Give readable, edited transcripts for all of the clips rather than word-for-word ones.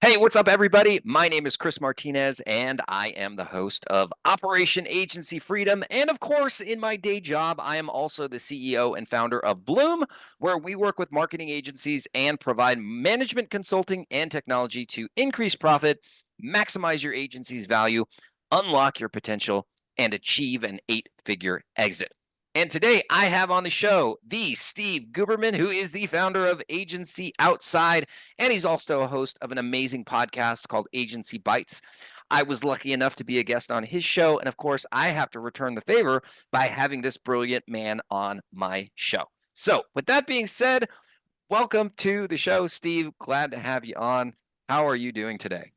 Hey, what's up, everybody? My name is Chris Martinez, and I am the host of Operation Agency Freedom. And of course, in my day job, I am also the CEO and founder of Bloom, where we work with marketing agencies and provide management consulting and technology to increase profit, maximize your agency's value, unlock your potential, and achieve an 8-figure exit. And today I have on the show the Steve Guberman, who is the founder of Agency Outside, and he's also a host of an amazing podcast called Agency Bites. I was lucky enough to be a guest on his show, and of course, I have to return the favor by having this brilliant man on my show. So, with that being said, welcome to the show, Steve. Glad to have you on. How are you doing today?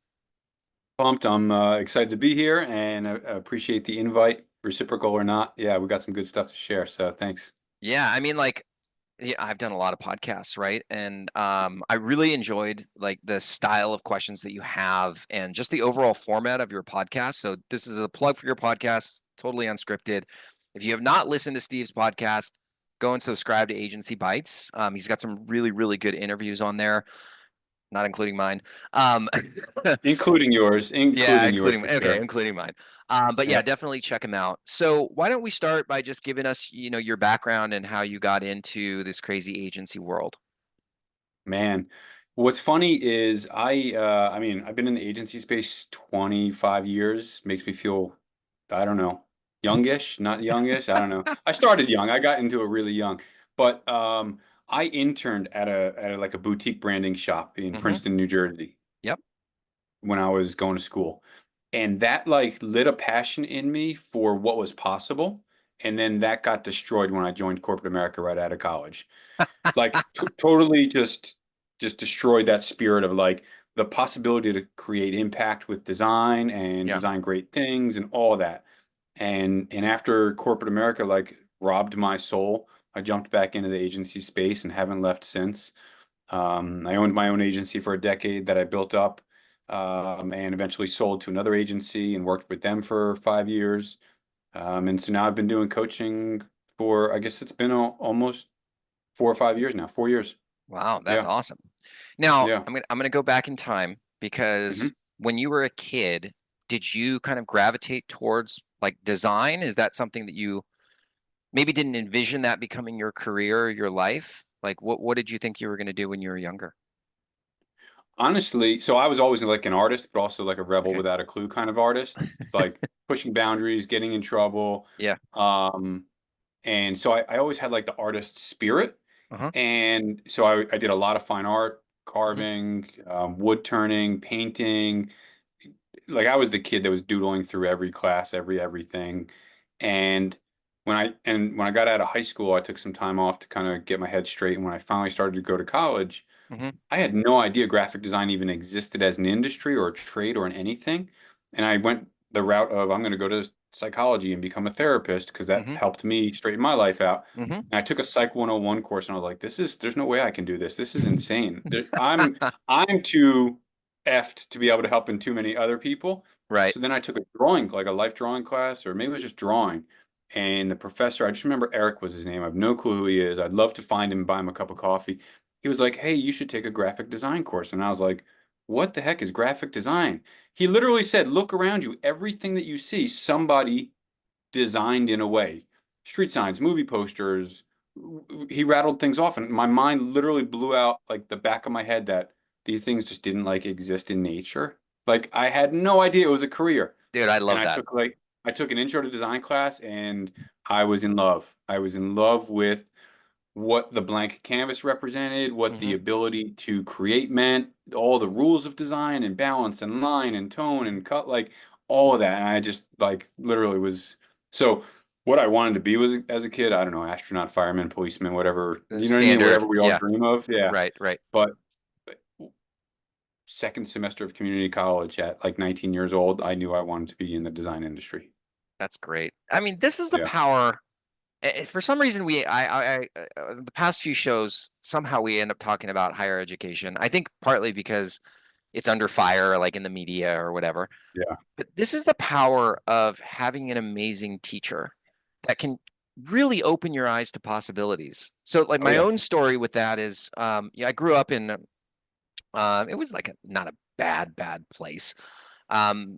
Pumped. I'm excited to be here and I appreciate the invite, reciprocal or not. Yeah, we got some good stuff to share. So thanks. Yeah, I mean, yeah, I've done a lot of podcasts, right? And I really enjoyed like the style of questions that you have and just the overall format of your podcast. So this is a plug for your podcast, totally unscripted. If you have not listened to Steve's podcast, go and subscribe to Agency Bites. He's got some really, really good interviews on there, not including mine. Um, Including yours, yeah, including yours including for okay, sure. including mine. But yeah, Yeah, definitely check him out. So why don't we start by just giving us, your background and how you got into this crazy agency world? man. What's funny is I mean, I've been in the agency space 25 years. Makes me feel, I don't know, youngish, not youngish. I don't know. I started young. I got into it really young. But I interned at a like a boutique branding shop in Mm-hmm. Princeton, New Jersey, Yep. when I was going to school. And that like lit a passion in me for what was possible. And then that got destroyed when I joined corporate America right out of college. Like t totally just destroyed that spirit of like the possibility to create impact with design and Yeah. design great things and all of that. And after corporate America like robbed my soul, I jumped back into the agency space and haven't left since. I owned my own agency for a decade that I built up, and eventually sold to another agency and worked with them for 5 years. And so now I've been doing coaching for, I guess it's been almost 4 or 5 years now, 4 years. Wow, that's Yeah. awesome. Now, Yeah. I'm gonna go back in time hmm because when you were a kid, did you kind of gravitate towards like design? Is that something that you maybe didn't envision that becoming your career or your life? Like what did you think you were going to do when you were younger? Honestly, so I was always like an artist, but also like a rebel Okay. without a clue kind of artist, like pushing boundaries, getting in trouble. Yeah. Um, and so I always had like the artist spirit. Uh-huh. And so I did a lot of fine art, Hmm. carving, wood turning, painting. Like I was the kid that was doodling through every class, everything. And when I got out of high school, I took some time off to kind of get my head straight. And when I finally started to go to college, Hmm. I had no idea graphic design even existed as an industry or a trade or an anything. And I went the route of I'm going to go to psychology and become a therapist because that Hmm. helped me straighten my life out. Hmm. And I took a Psych 101 course and I was like, there's no way I can do this. This is insane. I'm too effed to be able to help in too many other people. Right. So then I took a drawing, like a life drawing class, or maybe it was just drawing. And the professor, I just remember Eric was his name. I have no clue who he is. I'd love to find him and buy him a cup of coffee. He was like, "Hey, you should take a graphic design course." And I was like, "What the heck is graphic design?" He literally said, "Look around you. Everything that you see, somebody designed in a way. Street signs, movie posters." He rattled things off, and my mind literally blew out like the back of my head that these things just didn't like exist in nature. Like I had no idea it was a career. Dude, I And love that. I took an intro to design class and I was in love. I was in love with what the blank canvas represented, what the Hmm. ability to create meant, all the rules of design and balance and line and tone and cut, like all of that. And I just like literally was so what I wanted to be was as a kid, I don't know, astronaut, fireman, policeman, whatever, you know what I mean? Whatever Standard. we all Yeah. dream of. Yeah. Right. Right. But second semester of community college at like 19 years old, I knew I wanted to be in the design industry. That's great. I mean, this is the Yeah. power. For some reason, the past few shows, somehow we end up talking about higher education. I think partly because it's under fire, like in the media or whatever. Yeah. But this is the power of having an amazing teacher that can really open your eyes to possibilities. So, like Oh my yeah. own story with that is, yeah, I grew up in, it was like not a bad, bad place. Um,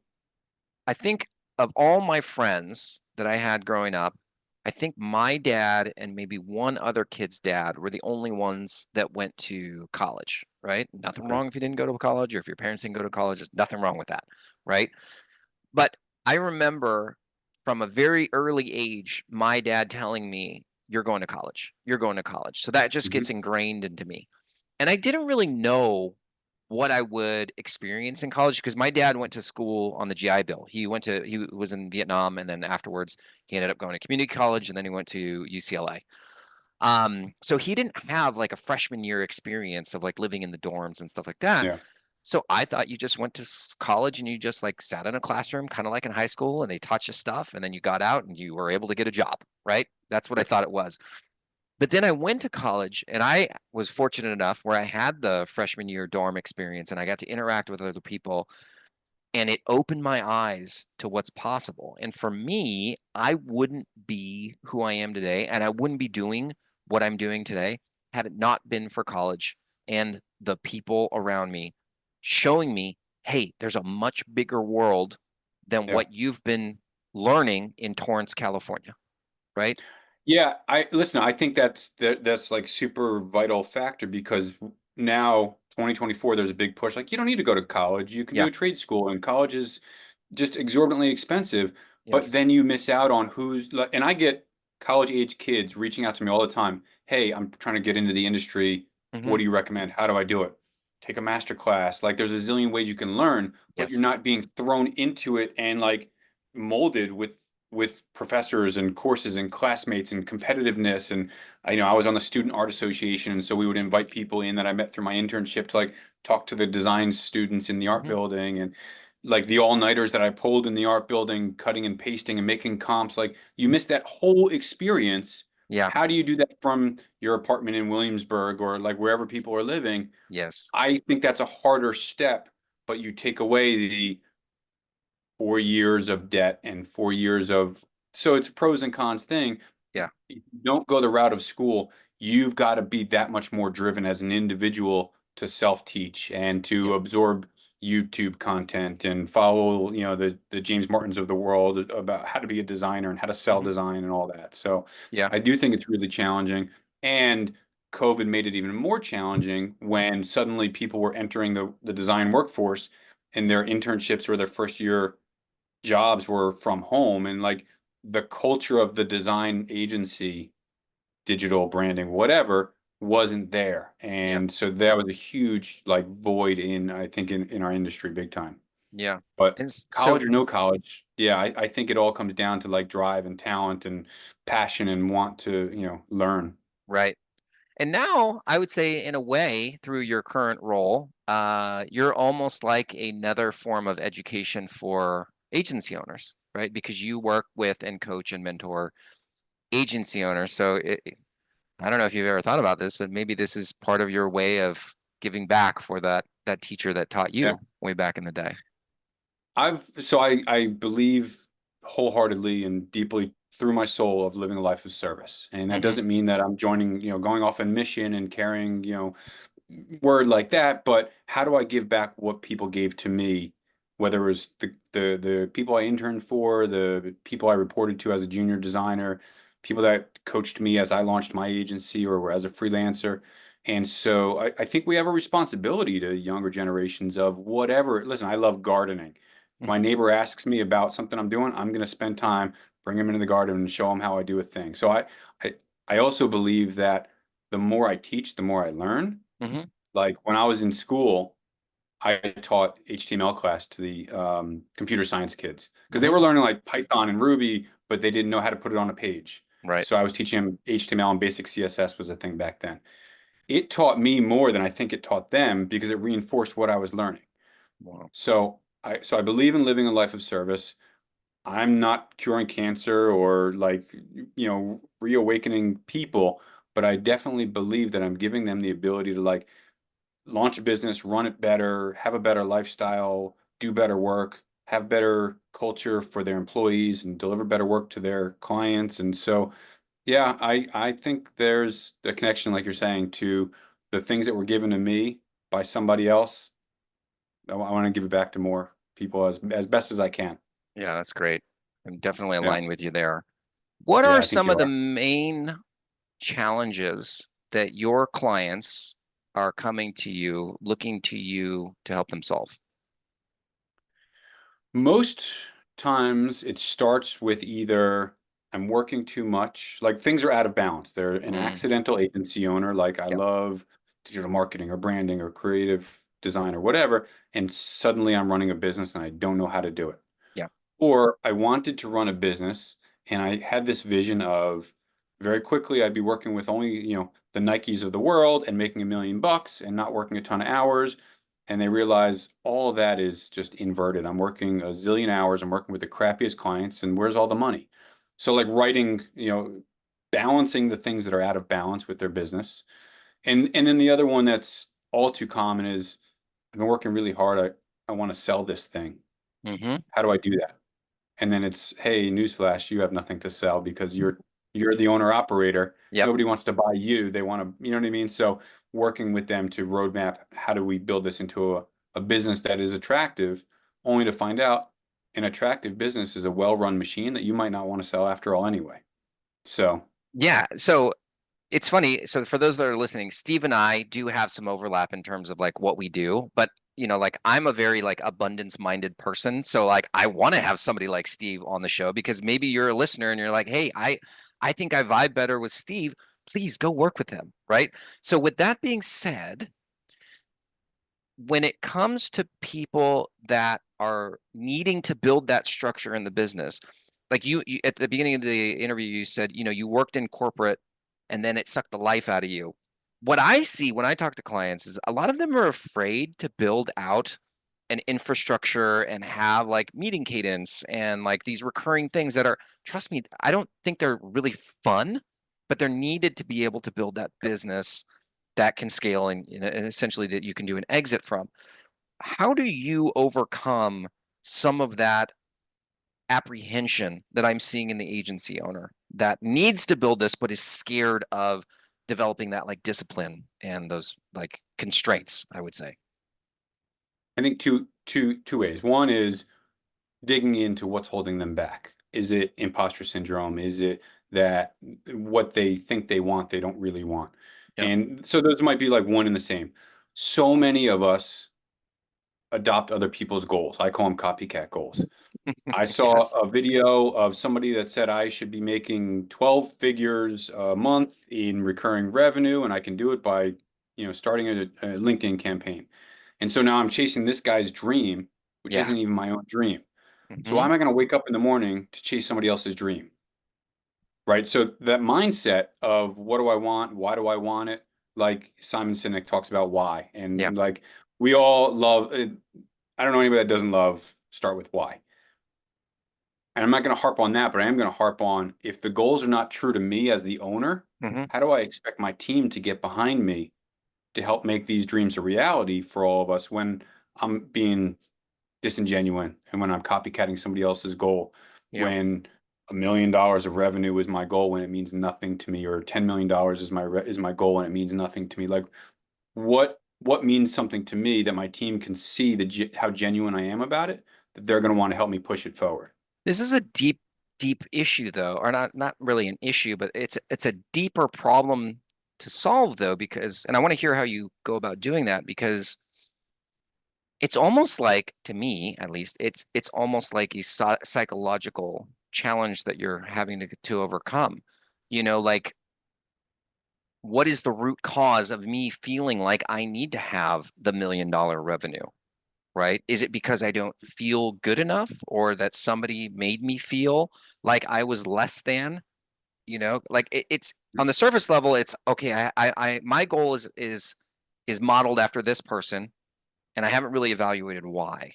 I think of all my friends that I had growing up, I think my dad and maybe one other kid's dad were the only ones that went to college, right? Nothing Okay. wrong if you didn't go to college or if your parents didn't go to college, there's nothing wrong with that, right? But I remember from a very early age, my dad telling me, "You're going to college. You're going to college." So that just Hmm. gets ingrained into me. And I didn't really know what I would experience in college because my dad went to school on the GI Bill. He was in Vietnam, and then afterwards he ended up going to community college, and then he went to UCLA. So he didn't have like a freshman year experience of like living in the dorms and stuff like that. Yeah. So I thought you just went to college and you just like sat in a classroom, kind of like in high school, and they taught you stuff, and then you got out and you were able to get a job, right? That's what I Yep. thought it was. But then I went to college and I was fortunate enough where I had the freshman year dorm experience and I got to interact with other people, and it opened my eyes to what's possible. And for me, I wouldn't be who I am today and I wouldn't be doing what I'm doing today had it not been for college and the people around me showing me, hey, there's a much bigger world than Yeah. what you've been learning in Torrance, California, right? Yeah, I listen, I think that's like super vital factor because now 2024 there's a big push like you don't need to go to college. You can do Yeah. a trade school and college is just exorbitantly expensive, but Yes. then you miss out on who's like, and I get college age kids reaching out to me all the time. Hey, I'm trying to get into the industry. What Hmm. do you recommend? How do I do it? Take a master class. Like there's a zillion ways you can learn, but you're Yes. not being thrown into it and like molded with professors and courses and classmates and competitiveness. And I was on the Student Art Association, and so we would invite people in that I met through my internship to like talk to the design students in the art Hmm. building and like the all-nighters that I pulled in the art building, cutting and pasting and making comps. Like you miss that whole experience. Yeah. How do you do that from your apartment in Williamsburg or like wherever people are living? Yes. I think that's a harder step, but you take away the 4 years of debt and 4 years of, so it's a pros and cons thing. Yeah. If you don't go the route of school, you've got to be that much more driven as an individual to self-teach and to Yep. absorb YouTube content and follow, the James Martins of the world about how to be a designer and how to sell Hmm. design and all that. So Yeah. I do think it's really challenging. And COVID made it even more challenging when suddenly people were entering the design workforce and their internships or their first year jobs were from home and like the culture of the design agency, digital branding, whatever, wasn't there. Yep. And so that was a huge like void I think in our industry big time. Yeah. But And college so, or no college, yeah, I think it all comes down to like drive and talent and passion and want to, learn. right. And now I would say, in a way, through your current role, you're almost like another form of education for agency owners, right? Because you work with and coach and mentor agency owners. So I don't know if you've ever thought about this, but maybe this is part of your way of giving back for that teacher that taught Yeah. you way back in the day. I believe wholeheartedly and deeply through my soul of living a life of service. And that Hmm. doesn't mean that I'm joining, going off on mission and carrying, word like that, but how do I give back what people gave to me, whether it was the people I interned for, the people I reported to as a junior designer, people that coached me as I launched my agency or as a freelancer. And so I think we have a responsibility to younger generations of whatever. Listen, I love gardening. My Hmm. neighbor asks me about something I'm doing, I'm going to spend time, bring him into the garden and show him how I do a thing. So I, I also believe that the more I teach, the more I learn. Hmm. Like when I was in school, I taught HTML class to the computer science kids because they Hmm. were learning like Python and Ruby, but they didn't know how to put it on a page. Right. So I was teaching them HTML and basic CSS was a thing back then. It taught me more than I think it taught them because it reinforced what I was learning. Wow. So I believe in living a life of service. I'm not curing cancer or like, reawakening people, but I definitely believe that I'm giving them the ability to like launch a business, run it better, have a better lifestyle, do better work, have better culture for their employees and deliver better work to their clients. And so, yeah, I think there's a connection, like you're saying, to the things that were given to me by somebody else. I want to give it back to more people as best as I can. Yeah, that's great. I'm definitely Yeah. aligned with you there. What Yeah, are I think some you of the are. main challenges that your clients are coming to you, looking to you to help them solve? Most times it starts with either I'm working too much, like things are out of balance. They're an Mm, accidental agency owner, like I yep, love digital marketing or branding or creative design or whatever, and suddenly I'm running a business and I don't know how to do it. yep, Or I wanted to run a business and I had this vision of very quickly I'd be working with only, the Nikes of the world and making $1 million and not working a ton of hours. And they realize all of that is just inverted. I'm working a zillion hours. I'm working with the crappiest clients, and where's all the money? So like writing, balancing the things that are out of balance with their business. And then the other one that's all too common is I've been working really hard. I want to sell this thing. mm-hmm, How do I do that? And then it's, hey, newsflash, you have nothing to sell because you're the owner operator. yep. Nobody wants to buy you. They want to, you know what I mean? So working with them to roadmap how do we build this into a business that is attractive, only to find out an attractive business is a well-run machine that you might not want to sell after all anyway. So Yeah, so it's funny. So for those that are listening, Steve and I do have some overlap in terms of like what we do, but like I'm a very like abundance minded person. So like I want to have somebody like Steve on the show because maybe you're a listener and you're like, "Hey, I think I vibe better with Steve. Please go work with him." Right? So with that being said, when it comes to people that are needing to build that structure in the business, like you at the beginning of the interview, you said, you worked in corporate and then it sucked the life out of you. What I see when I talk to clients is a lot of them are afraid to build out an infrastructure and have like meeting cadence and like these recurring things that are, trust me, I don't think they're really fun, but they're needed to be able to build that business that can scale and essentially that you can do an exit from. How do you overcome some of that apprehension that I'm seeing in the agency owner that needs to build this but is scared of developing that like discipline and those like constraints, I would say. I think two ways. One is digging into what's holding them back. Is it imposter syndrome? Is it that what they think they want, they don't really want? Yep. And so those might be like one and the same. So many of us adopt other people's goals. I call them copycat goals. I saw Yes. a video of somebody that said I should be making 12 figures a month in recurring revenue, and I can do it by, starting a LinkedIn campaign. And so now I'm chasing this guy's dream, which Yeah. isn't even my own dream. So why Hmm. am I going to wake up in the morning to chase somebody else's dream? Right. So that mindset of what do I want? Why do I want it? Like Simon Sinek talks about why. Yeah. And like we all love it. I don't know anybody that doesn't love start with why. And I'm not going to harp on that, but I am going to harp on if the goals are not true to me as the owner, Hmm. how do I expect my team to get behind me to help make these dreams a reality for all of us when I'm being disingenuous and when I'm copycatting somebody else's goal, Yeah. when $1 million of revenue is my goal when it means nothing to me, or $10 million is my goal and it means nothing to me. Like what means something to me that my team can see how genuine I am about it, that they're going to want to help me push it forward. This is a deep, deep issue though, or not really an issue, but it's a deeper problem to solve though, because, and I want to hear how you go about doing that because it's almost like, to me at least, it's almost like a psychological challenge that you're having to overcome. Like what is the root cause of me feeling like I need to have the $1 million revenue, right? Is it because I don't feel good enough or that somebody made me feel like I was less than? Like it's on the surface level, it's okay. My goal is modeled after this person, and I haven't really evaluated why,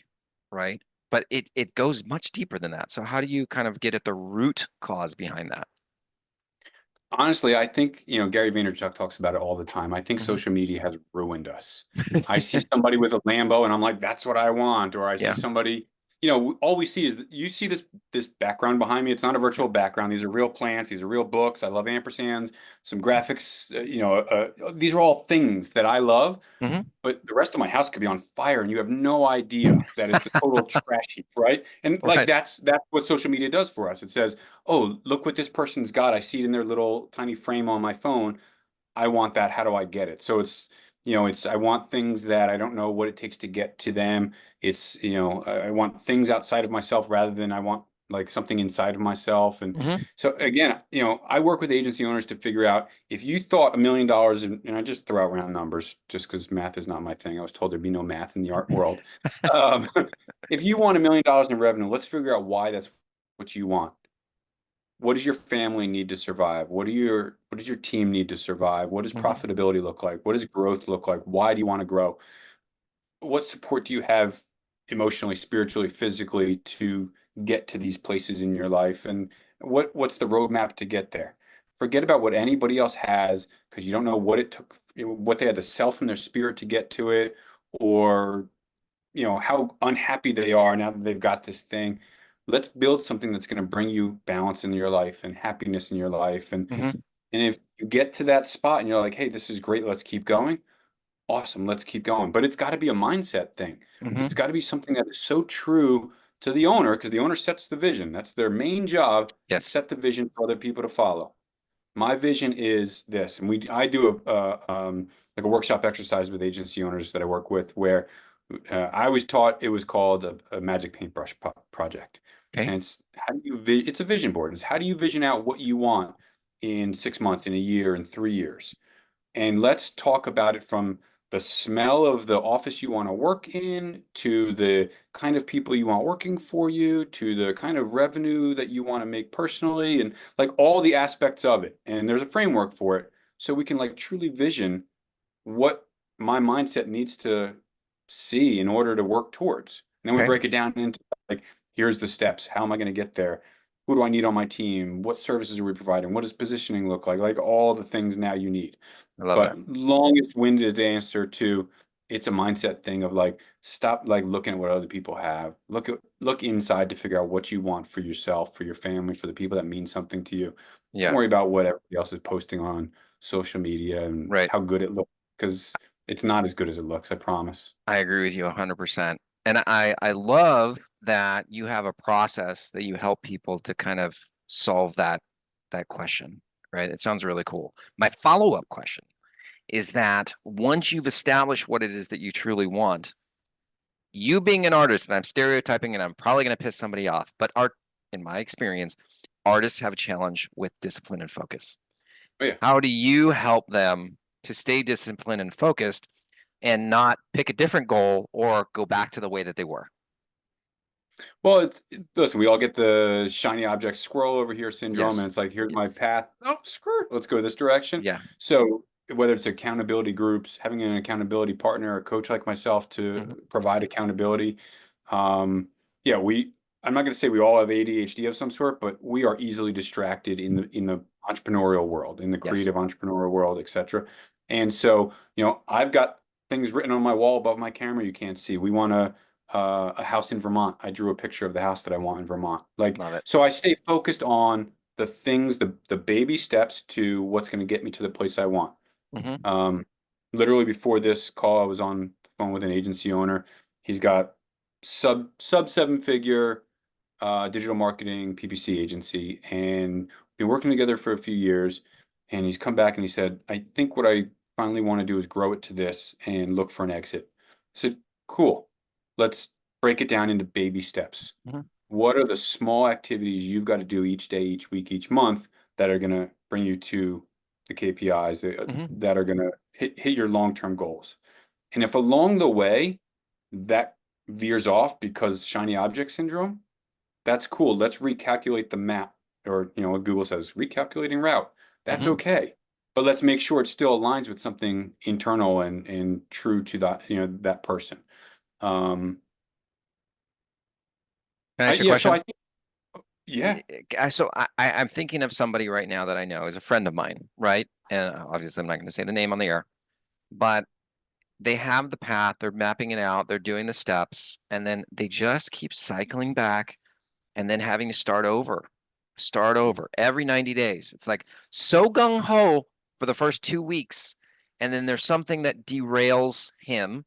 right? But it goes much deeper than that. So how do you kind of get at the root cause behind that? Honestly, I think, Gary Vaynerchuk talks about it all the time. I think Hmm. social media has ruined us. I see somebody with a Lambo and I'm like, that's what I want. Or I see Yeah. somebody, you know, all we see is you see this background behind me. It's not a virtual background. These are real plants. These are real books. I love ampersands, some graphics. These are all things that I love. Hmm. But the rest of my house could be on fire, and you have no idea that it's a total trash heap, right? And like Right. that's what social media does for us. It says, "Oh, look what this person's got. I see it in their little tiny frame on my phone. I want that. How do I get it?" So it's I want things that I don't know what it takes to get to them. I want things outside of myself rather than I want like something inside of myself. And Hmm. so again, I work with agency owners to figure out if you thought $1 million, and I just throw out round numbers just because math is not my thing. I was told there'd be no math in the art world. Um, if you want $1 million in revenue, let's figure out why that's what you want. What does your family need to survive? What does your team need to survive? What does Hmm. profitability look like? What does growth look like? Why do you want to grow? What support do you have emotionally, spiritually, physically to get to these places in your life? And what's the roadmap to get there? Forget about what anybody else has because you don't know what it took, what they had to sell from their spirit to get to it, or how unhappy they are now that they've got this thing. Let's build something that's going to bring you balance in your life and happiness in your life. Hmm. And if you get to that spot and you're like, hey, this is great, let's keep going. Awesome, let's keep going. But it's got to be a mindset thing. It's Hmm. got to be something that is so true to the owner because the owner sets the vision. That's their main job, is Yes. set the vision for other people to follow. My vision is this, and I do like a workshop exercise with agency owners that I work with, where I was taught it was called a magic paintbrush project, Okay. and it's a vision board. It's how do you vision out what you want in 6 months, in a year, in 3 years, and let's talk about it from the smell of the office you want to work in, to the kind of people you want working for you, to the kind of revenue that you want to make personally, and like all the aspects of it. And there's a framework for it. So we can like truly vision what my mindset needs to see in order to work towards. And then we Okay. break it down into like, here's the steps. How am I going to get there? Who do I need on my team? What services are we providing? What does positioning look like? Like all the things now you need. I love that. But longest-winded answer to it's a mindset thing of like stop like looking at what other people have. Look inside to figure out what you want for yourself, for your family, for the people that mean something to you. Don't Yeah. worry about what everybody else is posting on social media and Right. how good it looks because it's not as good as it looks, I promise. I agree with you 100%. And I love that you have a process that you help people to kind of solve that question, right? It sounds really cool. My follow-up question is that once you've established what it is that you truly want, you being an artist, and I'm stereotyping and I'm probably going to piss somebody off, but art, in my experience, artists have a challenge with discipline and focus. Oh yeah. How do you help them to stay disciplined and focused and not pick a different goal or go back to the way that they were? Well, listen, we all get the shiny object squirrel over here syndrome, and Yes. it's like, here's Y- my path. Oh, screw it. Let's go this direction. Yeah. So whether it's accountability groups, having an accountability partner, a coach like myself to Hmm. provide accountability. Um, yeah, I'm not going to say we all have ADHD of some sort, but we are easily distracted in the entrepreneurial world, in the Yes. creative entrepreneurial world, etc. And so, I've got things written on my wall above my camera you can't see. We want to a house in Vermont. I drew a picture of the house that I want in Vermont. Like, Love it. so I stay focused on the things, the baby steps to what's going to get me to the place I want. Hmm. Um, Literally before this call, I was on the phone with an agency owner. He's got sub seven figure digital marketing PPC agency, and been working together for a few years. And he's come back and he said, I think what I finally want to do is grow it to this and look for an exit. I said, cool. Let's break it down into baby steps. Hmm. What are the small activities you've got to do each day, each week, each month that are going to bring you to the KPIs Hmm. that are going to hit your long-term goals? And if along the way that veers off because shiny object syndrome, that's cool. Let's recalculate the map, or what Google says, recalculating route. That's Hmm. okay. But let's make sure it still aligns with something internal and true to that person. Um, Can I ask you a yeah, so I question? think, yeah. So I'm thinking of somebody right now that I know is a friend of mine, right? And obviously I'm not going to say the name on the air, but they have the path, they're mapping it out, they're doing the steps, and then they just keep cycling back and then having to start over every 90 days. It's like so gung ho for the first 2 weeks. And then there's something that derails him.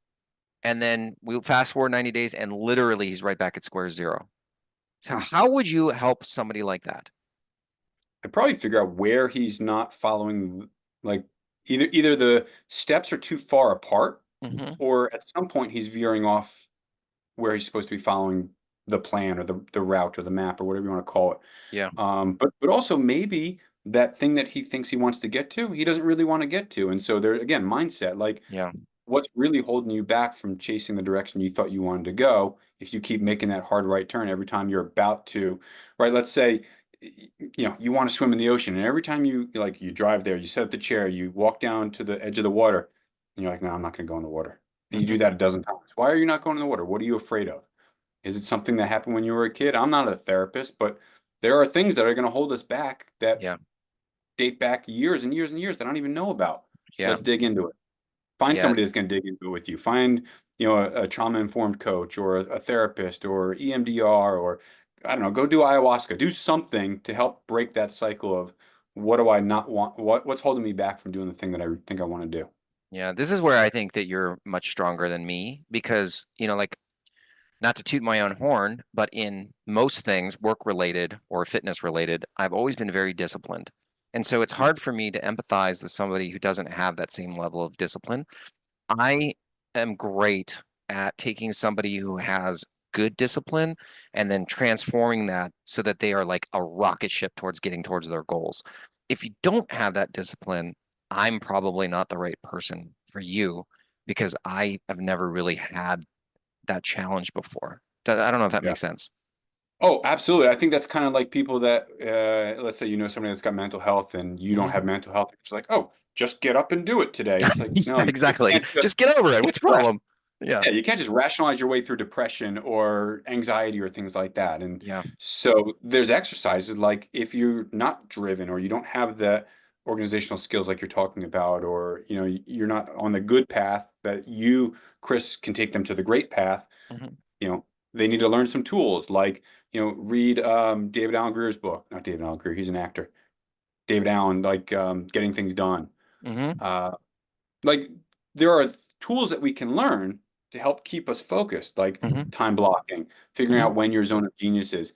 And then we fast forward 90 days and literally he's right back at square zero. So, Hmm. how would you help somebody like that? I'd probably figure out where he's not following, like either the steps are too far apart, Hmm. or at some point he's veering off where he's supposed to be following the plan or the route or the map or whatever you want to call it. Yeah. But also maybe that thing that he thinks he wants to get to, he doesn't really want to get to. And so there again, mindset, like Yeah. what's really holding you back from chasing the direction you thought you wanted to go if you keep making that hard right turn every time you're about to, right? Let's say you want to swim in the ocean, and every time you drive there, you set up the chair, you walk down to the edge of the water, and you're like, no, I'm not going to go in the water. And you do Hmm. that a dozen times. Why are you not going in the water? What are you afraid of? Is it something that happened when you were a kid? I'm not a therapist, but there are things that are going to hold us back that Yeah. date back years and years and years that I don't even know about. Yeah. Let's dig into it. Find Yeah. somebody that's going to dig into it with you. Find, a trauma-informed coach or a therapist or EMDR, or I don't know, go do ayahuasca. Do something to help break that cycle of what do I not want? What's holding me back from doing the thing that I think I want to do? Yeah. This is where I think that you're much stronger than me because, like, not to toot my own horn, but in most things, work related or fitness related, I've always been very disciplined. And so it's hard for me to empathize with somebody who doesn't have that same level of discipline. I am great at taking somebody who has good discipline and then transforming that so that they are like a rocket ship towards getting towards their goals. If you don't have that discipline, I'm probably not the right person for you because I have never really had that challenge before. I don't know if that Yeah. makes sense. Oh, absolutely. I think that's kind of like people that, let's say, somebody that's got mental health and you don't have Hmm. mental health. It's like, oh, just get up and do it today. It's like, Yeah, no, you exactly. can't just, Just get over it. you can't What's the just rash, problem? Yeah. yeah, you can't just rationalize your way through depression or anxiety or things like that. And Yeah. so there's exercises like if you're not driven or you don't have the organizational skills like you're talking about, or, you're not on the good path that Chris, can take them to the great path. Hmm. you know, they need to learn some tools like, read David Allen Greer's book. Not David Allen Greer, he's an actor. David Allen, like Getting Things Done. Hmm. Uh, like there are tools that we can learn to help keep us focused, like Hmm. time blocking, figuring Hmm. out when your zone of genius is.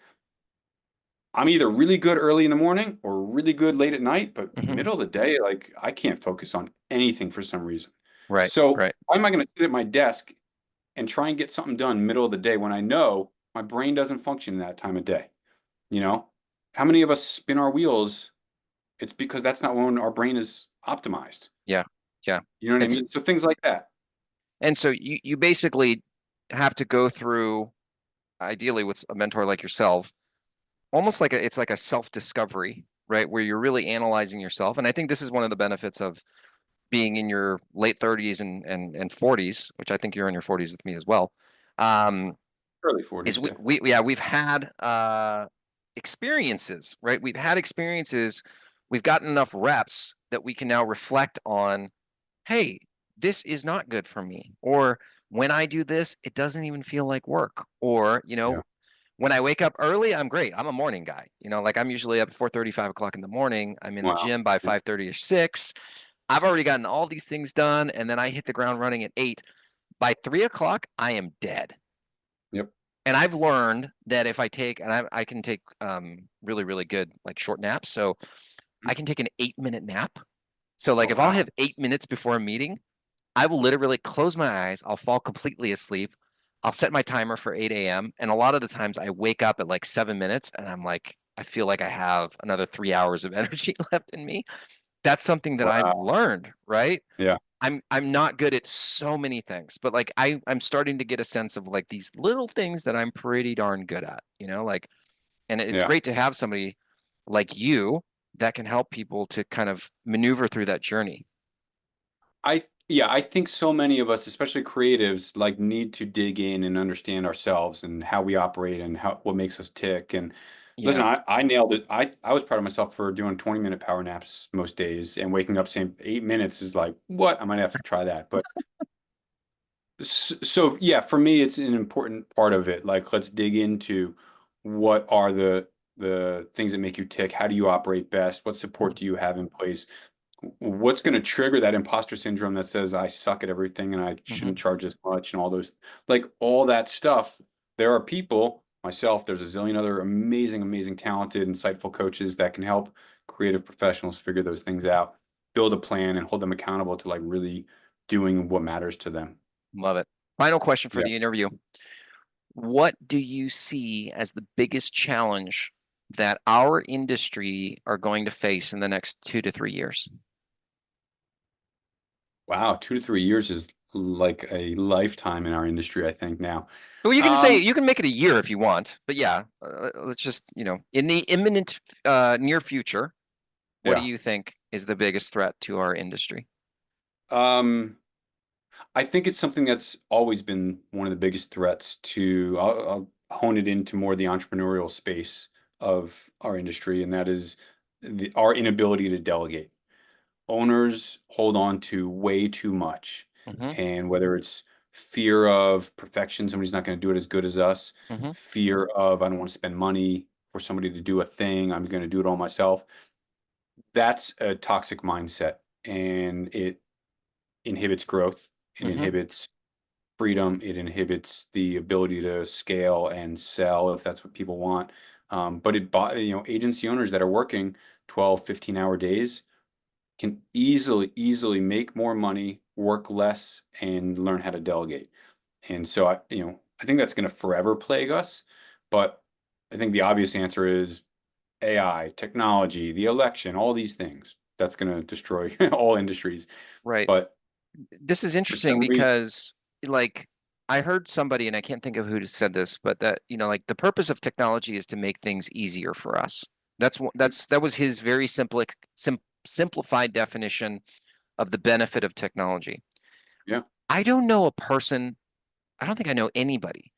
I'm either really good early in the morning or really good late at night, but Hmm. middle of the day, like I can't focus on anything for some reason. Right. So Right. why am I going to sit at my desk and try and get something done middle of the day when I know my brain doesn't function in that time of day? You know, how many of us spin our wheels? It's because that's not when our brain is optimized. Yeah. Yeah. You know what I And so, mean? So things like that. you basically have to go through, ideally with a mentor like yourself, almost like it's like a self-discovery, right? Where you're really analyzing yourself. And I think this is one of the benefits of being in your late 30s and 40s, which I think you're in your 40s with me as well. Um, Early is 40s, we, yeah. we yeah, we've had experiences, right? We've had experiences, we've gotten enough reps that we can now reflect on, hey, this is not good for me. Or when I do this, it doesn't even feel like work. Or, Yeah. when I wake up early, I'm great. I'm a morning guy. Like I'm usually up at 4:30, 5 o'clock in the morning. I'm in the Wow. gym by Yeah. 5:30 or 6. I've already gotten all these things done, and then I hit the ground running at 8. By 3 o'clock, I am dead. Yep. And I've learned that if I take, and I can take really, really good like short naps. So I can take an 8-minute nap. So Oh, like if I'll wow. have 8 minutes before a meeting, I will literally close my eyes. I'll fall completely asleep. I'll set my timer for 8 a.m. And a lot of the times I wake up at like 7 minutes and I'm like, I feel like I have another 3 hours of energy left in me. That's something that I've Wow. learned, right? Yeah. I'm not good at so many things, but like I'm starting to get a sense of like these little things that I'm pretty darn good at, like, and it's Yeah. great to have somebody like you that can help people to kind of maneuver through that journey. Yeah, I think so many of us, especially creatives, like need to dig in and understand ourselves and how we operate and what makes us tick. And listen, Yeah. I nailed it. I was proud of myself for doing 20-minute power naps most days and waking up saying 8 minutes is like, what? I might have to try that. But So yeah, for me, it's an important part of it. Like, let's dig into what are the things that make you tick. How do you operate best? What support do you have in place? What's going to trigger that imposter syndrome that says I suck at everything and I Mm-hmm. shouldn't charge this much and all those, like all that stuff. There are people, myself, there's a zillion other amazing, amazing, talented, insightful coaches that can help creative professionals figure those things out, build a plan, and hold them accountable to like really doing what matters to them. Love it. Final question for Yeah. the interview. What do you see as the biggest challenge that our industry are going to face in the next 2 to 3 years? Wow, 2 to 3 years is like a lifetime in our industry, I think now. Well, you can say Um, you can make it a year if you want, but yeah, let's just, in the imminent near future, what do yeah. you think is the biggest threat to our industry? Um, I think it's something that's always been one of the biggest threats to, I'll hone it into more the entrepreneurial space of our industry, and that is our inability to delegate. Owners hold on to way too much. Hmm. And whether it's fear of perfection, somebody's not going to do it as good as us, Hmm. fear of I don't want to spend money for somebody to do a thing, I'm going to do it all myself. That's a toxic mindset and it inhibits growth. It Hmm. inhibits freedom. It inhibits the ability to scale and sell if that's what people want. But agency owners that are working 12, 15-hour days can easily make more money, work less, and learn how to delegate. And so I think that's going to forever plague us. But I think the obvious answer is AI, technology, the election, all these things. That's going to destroy all industries. Right. But This is for interesting some reason, because, like, I heard somebody, and I can't think of who said this, but that, like the purpose of technology is to make things easier for us. That was his very simplified definition of the benefit of technology. yeah, I don't know a person, I don't think I know anybody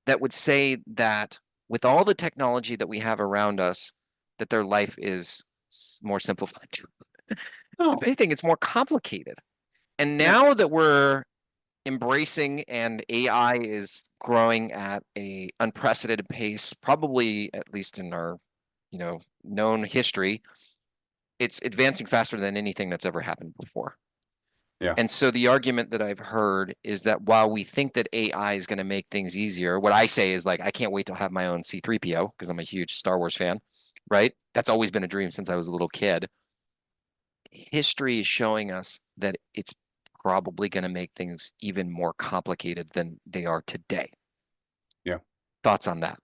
that would say that with all the technology that we have around us, that their life is more simplified. If no, anything, it's more complicated. And yeah, now that we're embracing and AI is growing at a unprecedented pace, probably at least in our, known history, it's advancing faster than anything that's ever happened before. yeah, And so the argument that I've heard is that while we think that AI is going to make things easier, what I say is like, I can't wait to have my own C3PO because I'm a huge Star Wars fan, right? That's always been a dream since I was a little kid. History is showing us that it's probably going to make things even more complicated than they are today. yeah. Thoughts on that?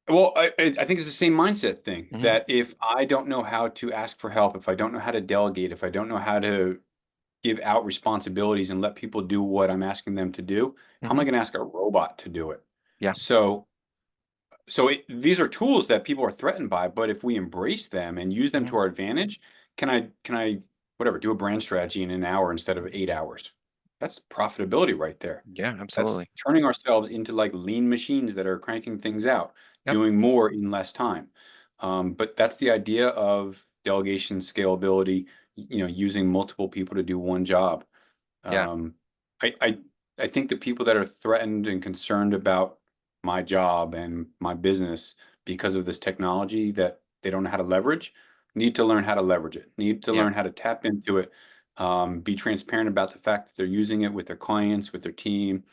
Well, I think it's the same mindset thing Hmm. that if I don't know how to ask for help, if I don't know how to delegate, if I don't know how to give out responsibilities and let people do what I'm asking them to do, how am Hmm. I going to ask a robot to do it? Yeah. So, these are tools that people are threatened by, but if we embrace them and use them Hmm. to our advantage, can I whatever, do a brand strategy in an hour instead of 8 hours? That's profitability right there. Yeah, That's absolutely. turning ourselves into like lean machines that are cranking things out, Yep. doing more in less time. But that's the idea of delegation, scalability, using multiple people to do one job. Yeah. Um, I, I I think the people that are threatened and concerned about my job and my business because of this technology that they don't know how to leverage need to learn how to leverage it, need to Yeah. learn how to tap into it, be transparent about the fact that they're using it with their clients, with their team,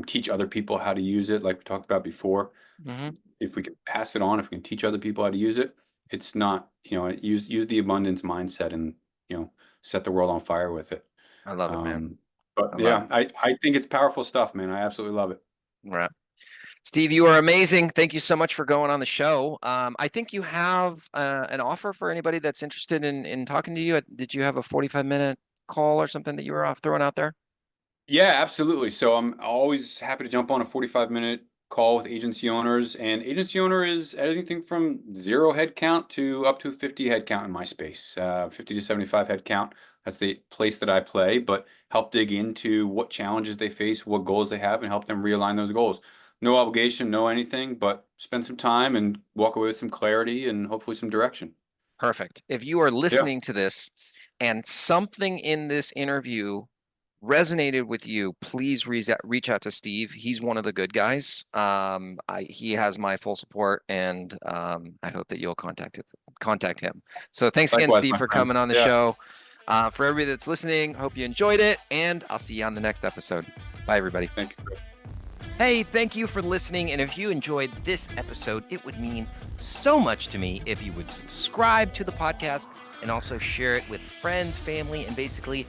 teach other people how to use it, like we talked about before. Hmm. If we can pass it on, if we can teach other people how to use it, it's not, use the abundance mindset and, set the world on fire with it. I love it, man. Um, but I love it. yeah, I think it's powerful stuff, man. I absolutely love it. Right. Steve, you are amazing. Thank you so much for going on the show. I think you have an offer for anybody that's interested in talking to you. Did you have a 45-minute call or something that you were off throwing out there? Yeah, absolutely. So I'm always happy to jump on a 45-minute call with agency owners. And agency owner is anything from 0 headcount to up to 50 headcount in my space, 50 to 75 headcount. That's the place that I play, but help dig into what challenges they face, what goals they have, and help them realign those goals. No obligation, no anything, but spend some time and walk away with some clarity and hopefully some direction. Perfect. If you are Yeah. listening to this and something in this interview resonated with you, please reach out to Steve. He's one of the good guys. He has my full support, and I hope that you'll contact him. So thanks again, Likewise, Steve, my for friend. coming on the Yeah. show. For everybody that's listening, hope you enjoyed it, and I'll see you on the next episode. Bye, everybody. Thank you, Chris. Hey, thank you for listening. And if you enjoyed this episode, it would mean so much to me if you would subscribe to the podcast and also share it with friends, family, and basically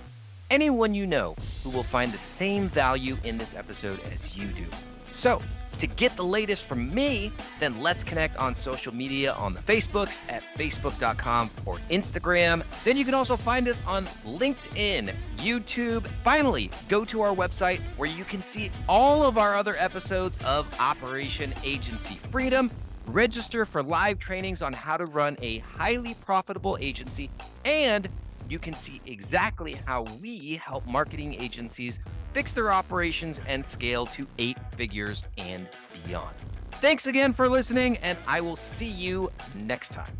anyone you know who will find the same value in this episode as you do. So, to get the latest from me, then let's connect on social media on the Facebooks at facebook.com or Instagram. Then you can also find us on LinkedIn, YouTube. Finally, go to our website where you can see all of our other episodes of Operation Agency Freedom. Register for live trainings on how to run a highly profitable agency, and you can see exactly how we help marketing agencies fix their operations and scale to 8 figures and beyond. Thanks again for listening, and I will see you next time.